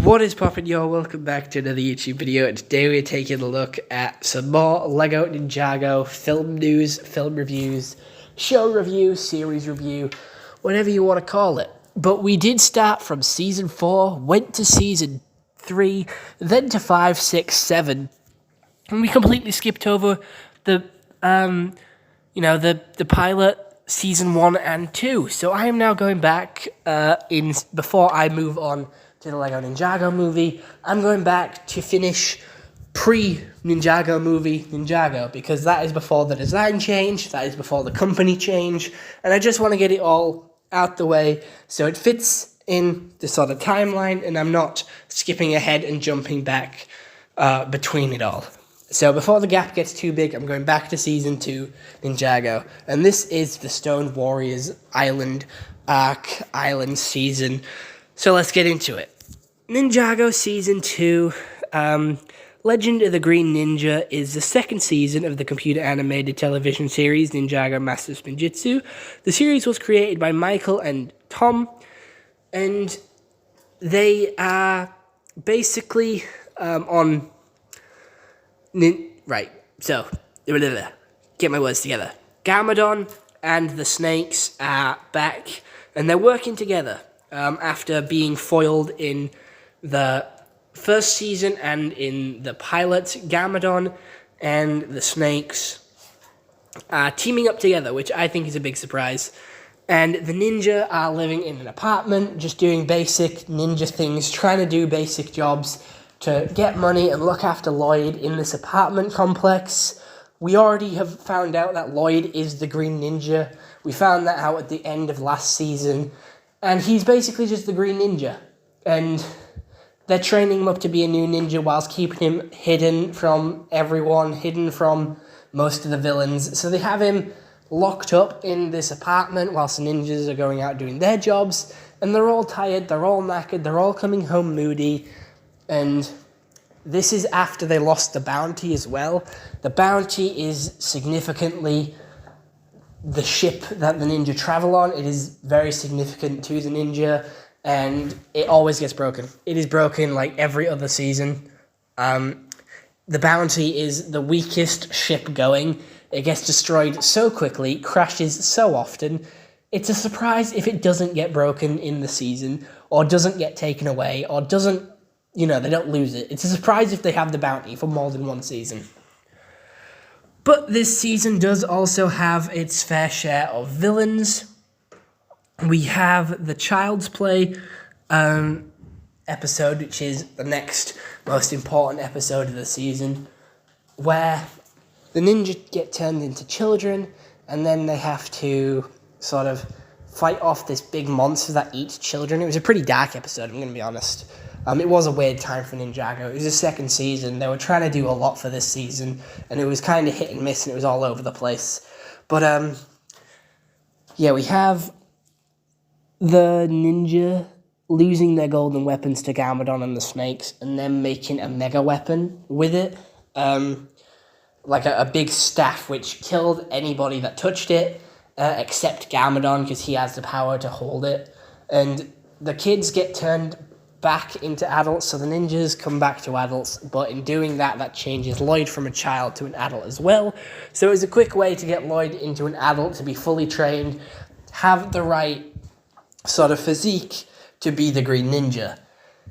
What is poppin', y'all? Welcome back to another YouTube video, and today we're taking a look at some more LEGO Ninjago film news, film reviews, show review, series review, whatever you want to call it. But we did start from Season 4, went to Season 3, then to 5, 6, 7, and we completely skipped over the pilot, Season 1 and 2. So I am now going back before I move on to the LEGO Ninjago movie. I'm going back to finish pre-Ninjago movie Ninjago, because that is before the design change, that is before the company change, and I just want to get it all out the way so it fits in the sort of timeline and I'm not skipping ahead and jumping back between it all. So before the gap gets too big, I'm going back to Season 2 Ninjago, and this is the Stone Warriors Island arc, island season. So let's get into it. Ninjago Season 2, Legend of the Green Ninja, is the second season of the computer-animated television series Ninjago Master Spinjitzu. The series was created by Michael and Tom, and they are basically get my words together. Garmadon and the Snakes are back, and they're working together. After being foiled in the first season and in the pilot, Garmadon and the Snakes are teaming up together, which I think is a big surprise. And the ninja are living in an apartment, just doing basic ninja things, trying to do basic jobs to get money and look after Lloyd in this apartment complex. We already have found out that Lloyd is the Green Ninja. We found that out at the end of last season. And he's basically just the Green Ninja. And they're training him up to be a new ninja whilst keeping him hidden from everyone, hidden from most of the villains. So they have him locked up in this apartment whilst the ninjas are going out doing their jobs. And they're all tired, they're all knackered, they're all coming home moody. And this is after they lost the bounty as well. The bounty is significantly the ship that the ninja travel on. It is very significant to the ninja, and it always gets broken. It is broken like every other season. The bounty is the weakest ship going. It gets destroyed so quickly, crashes so often. It's a surprise if it doesn't get broken in the season, or doesn't get taken away, or doesn't, they don't lose it. It's a surprise if they have the bounty for more than one season. But this season does also have its fair share of villains. We have the Child's Play episode, which is the next most important episode of the season, where the ninja get turned into children, and then they have to sort of fight off this big monster that eats children. It was a pretty dark episode, I'm going to be honest. It was a weird time for Ninjago. It was the second season. They were trying to do a lot for this season, and it was kind of hit and miss, and it was all over the place. But, we have the ninja losing their golden weapons to Garmadon and the Snakes, and then making a mega weapon with it. Like a big staff, which killed anybody that touched it, except Garmadon, because he has the power to hold it. And the kids get turned back into adults, so the ninjas come back to adults, but in doing that, that changes Lloyd from a child to an adult as well. So it was a quick way to get Lloyd into an adult, to be fully trained, have the right sort of physique to be the Green Ninja.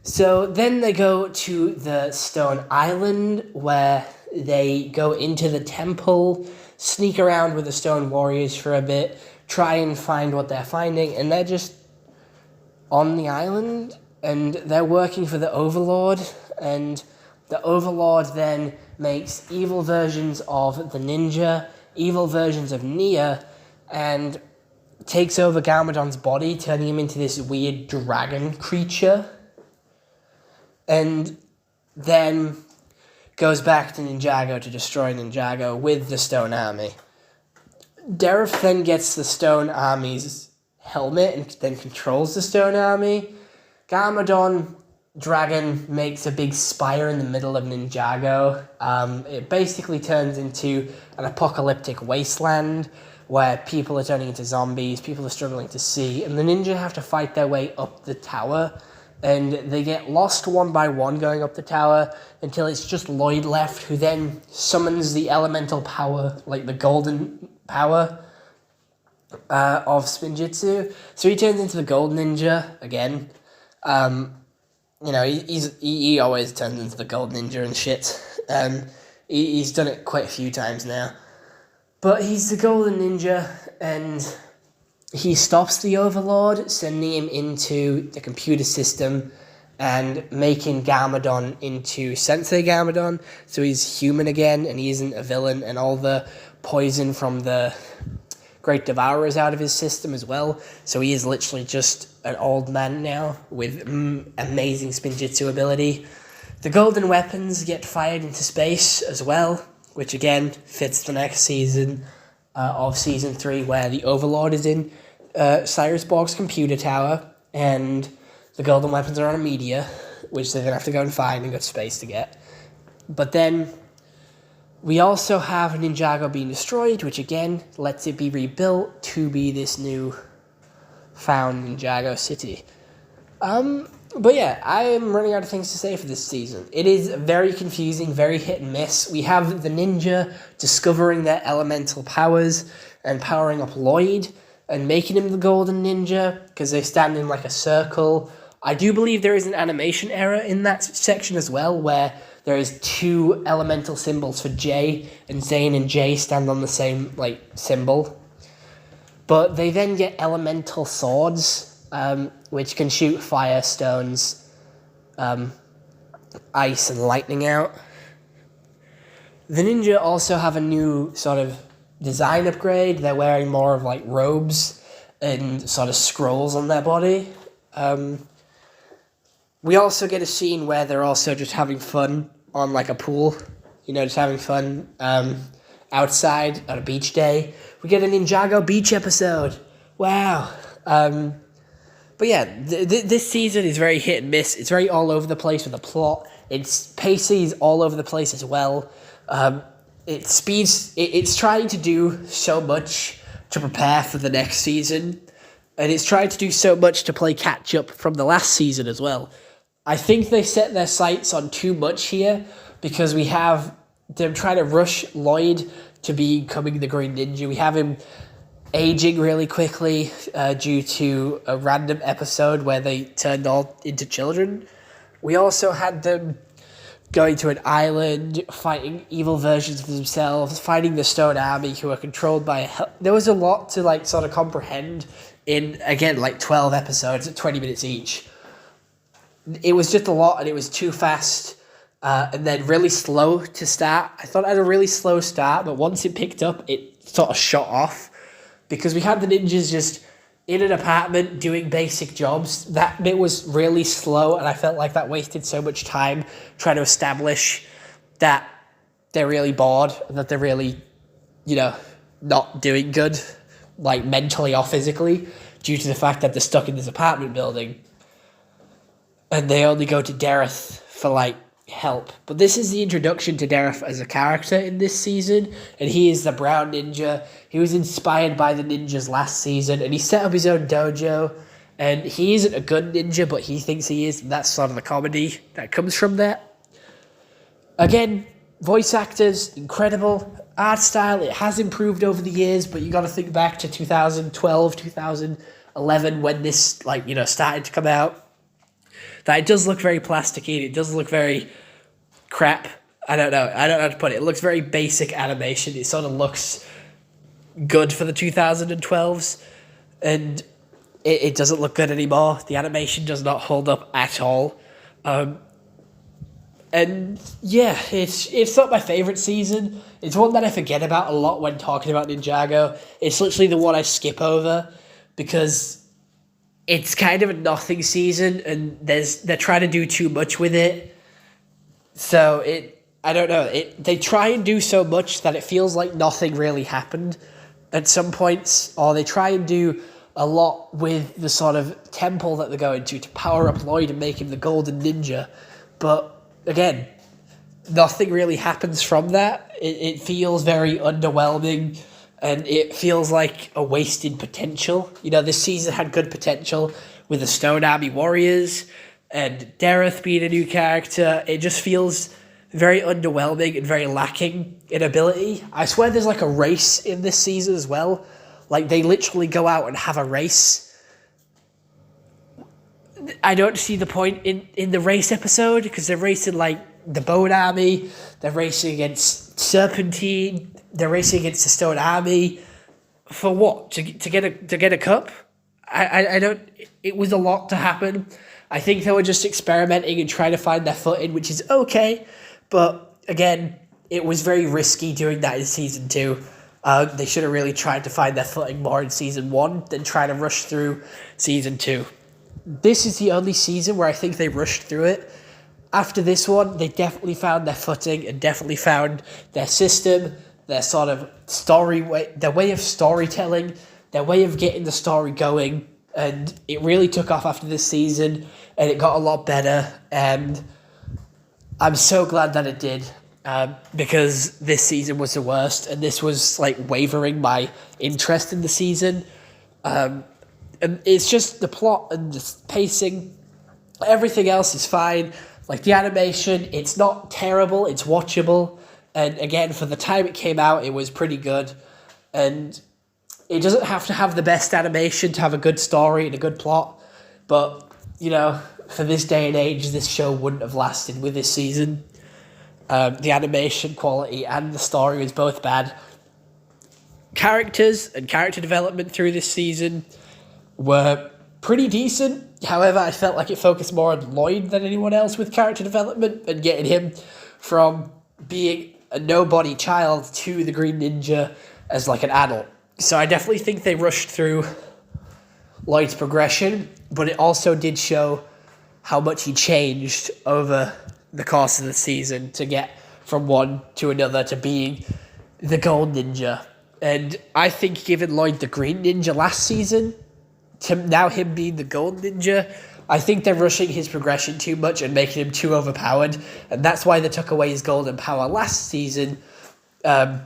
So then they go to the Stone Island, where they go into the temple, sneak around with the Stone Warriors for a bit, try and find what they're finding, and they're just on the island, and they're working for the Overlord, and the Overlord then makes evil versions of the ninja, evil versions of Nia, and takes over Garmadon's body, turning him into this weird dragon creature, and then goes back to Ninjago to destroy Ninjago with the Stone Army. Deref then gets the Stone Army's helmet and then controls the Stone Army. Garmadon Dragon makes a big spire in the middle of Ninjago. It basically turns into an apocalyptic wasteland where people are turning into zombies, people are struggling to see, and the ninja have to fight their way up the tower and they get lost one by one going up the tower until it's just Lloyd left, who then summons the elemental power, like the golden power of Spinjitzu. So he turns into the Gold Ninja again. He always turns into the Gold Ninja and shit. He's done it quite a few times now. But he's the Golden Ninja, and he stops the Overlord, sending him into the computer system and making Garmadon into Sensei Garmadon. So he's human again, and he isn't a villain, and all the poison from the Great Devourer is out of his system as well. So he is literally just an old man now with amazing Spinjitzu ability. The golden weapons get fired into space as well, which again fits the next season of Season 3, where the Overlord is in Cyrus Borg's computer tower, and the golden weapons are on a meteor, which they're going to have to go and find and go to space to get. But then we also have Ninjago being destroyed, which again lets it be rebuilt to be this new found Ninjago city. But yeah, I am running out of things to say for this season. It is very confusing, very hit and miss. We have the ninja discovering their elemental powers and powering up Lloyd and making him the Golden Ninja because they stand in like a circle. I do believe there is an animation error in that section as well, where there is two elemental symbols for J, and Zane and J stand on the same like symbol. But they then get elemental swords, which can shoot fire, stones, ice, and lightning out. The ninja also have a new sort of design upgrade. They're wearing more of like robes and sort of scrolls on their body. We also get a scene where they're also just having fun on like a pool, just having fun outside on a beach day. We get a Ninjago beach episode. Wow. But yeah, this season is very hit and miss. It's very all over the place with the plot. Its pacing is all over the place as well. It's trying to do so much to prepare for the next season, and it's trying to do so much to play catch up from the last season as well. I think they set their sights on too much here, because we have them trying to rush Lloyd to becoming the Green Ninja. We have him aging really quickly due to a random episode where they turned all into children. We also had them going to an island, fighting evil versions of themselves, fighting the Stone Army, who are controlled by... There was a lot to like sort of comprehend in, again, like 12 episodes at 20 minutes each. It was just a lot, and it was too fast, and then really slow to start. I thought it had a really slow start, but once it picked up, it sort of shot off, because we had the ninjas just in an apartment doing basic jobs. That bit was really slow, and I felt like that wasted so much time trying to establish that they're really bored, and that they're really, not doing good, like mentally or physically, due to the fact that they're stuck in this apartment building. And they only go to Dareth for, help. But this is the introduction to Dareth as a character in this season, and he is the brown ninja. He was inspired by the ninjas last season, and he set up his own dojo, and he isn't a good ninja, but he thinks he is, and that's sort of the comedy that comes from that. Again, voice actors, incredible. Art style, it has improved over the years, but you got to think back to 2012, 2011, when this, started to come out. That it does look very plasticky, it does look very crap. I don't know how to put it. It looks very basic animation. It sort of looks good for the 2012s, and it doesn't look good anymore. The animation does not hold up at all. And yeah, it's not my favourite season. It's one that I forget about a lot when talking about Ninjago. It's literally the one I skip over, because it's kind of a nothing season, and they're trying to do too much with it. So I don't know. They try and do so much that it feels like nothing really happened at some points, or they try and do a lot with the sort of temple that they're going to power up Lloyd and make him the Golden Ninja. But again, nothing really happens from that. It feels very underwhelming, and it feels like a wasted potential. This season had good potential with the Stone Army Warriors. and Dareth being a new character, it just feels very underwhelming and very lacking in ability. I swear there's like a race in this season as well. Like they literally go out and have a race. I don't see the point in the race episode because they're racing like the Bone Army, they're racing against Serpentine, they're racing against the Stone Army. For what? To get a cup? I don't. It was a lot to happen. I think they were just experimenting and trying to find their footing, which is okay. But again, it was very risky doing that in season 2. They should have really tried to find their footing more in season 1 than try to rush through season 2. This is the only season where I think they rushed through it. After this one, they definitely found their footing and definitely found their system, their sort of their way of storytelling, their way of getting the story going. And it really took off after this season, and it got a lot better. And I'm so glad that it did, because this season was the worst, and this was like wavering my interest in the season. And it's just the plot and the pacing. Everything else is fine. Like the animation, it's not terrible, it's watchable. And again, for the time it came out, it was pretty good. And it doesn't have to have the best animation to have a good story and a good plot. But, you know, for this day and age, this show wouldn't have lasted with this season. The animation quality and the story was both bad. Characters and character development through this season were pretty decent. However, I felt like it focused more on Lloyd than anyone else with character development and getting him from being a nobody child to the Green Ninja as like an adult. So I definitely think they rushed through Lloyd's progression, but it also did show how much he changed over the course of the season to get from one to another to being the Gold Ninja. And I think giving Lloyd the Green Ninja last season to now him being the Gold Ninja, I think they're rushing his progression too much and making him too overpowered, and that's why they took away his golden power last season. Not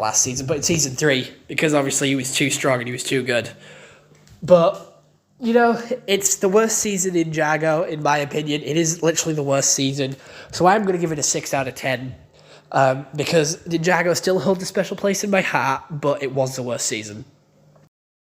last season, but in season 3, because obviously he was too strong and he was too good. But, you know, it's the worst season in Ninjago, in my opinion. It is literally the worst season. So I'm going to give it a 6 out of 10, because Ninjago still holds a special place in my heart, but it was the worst season.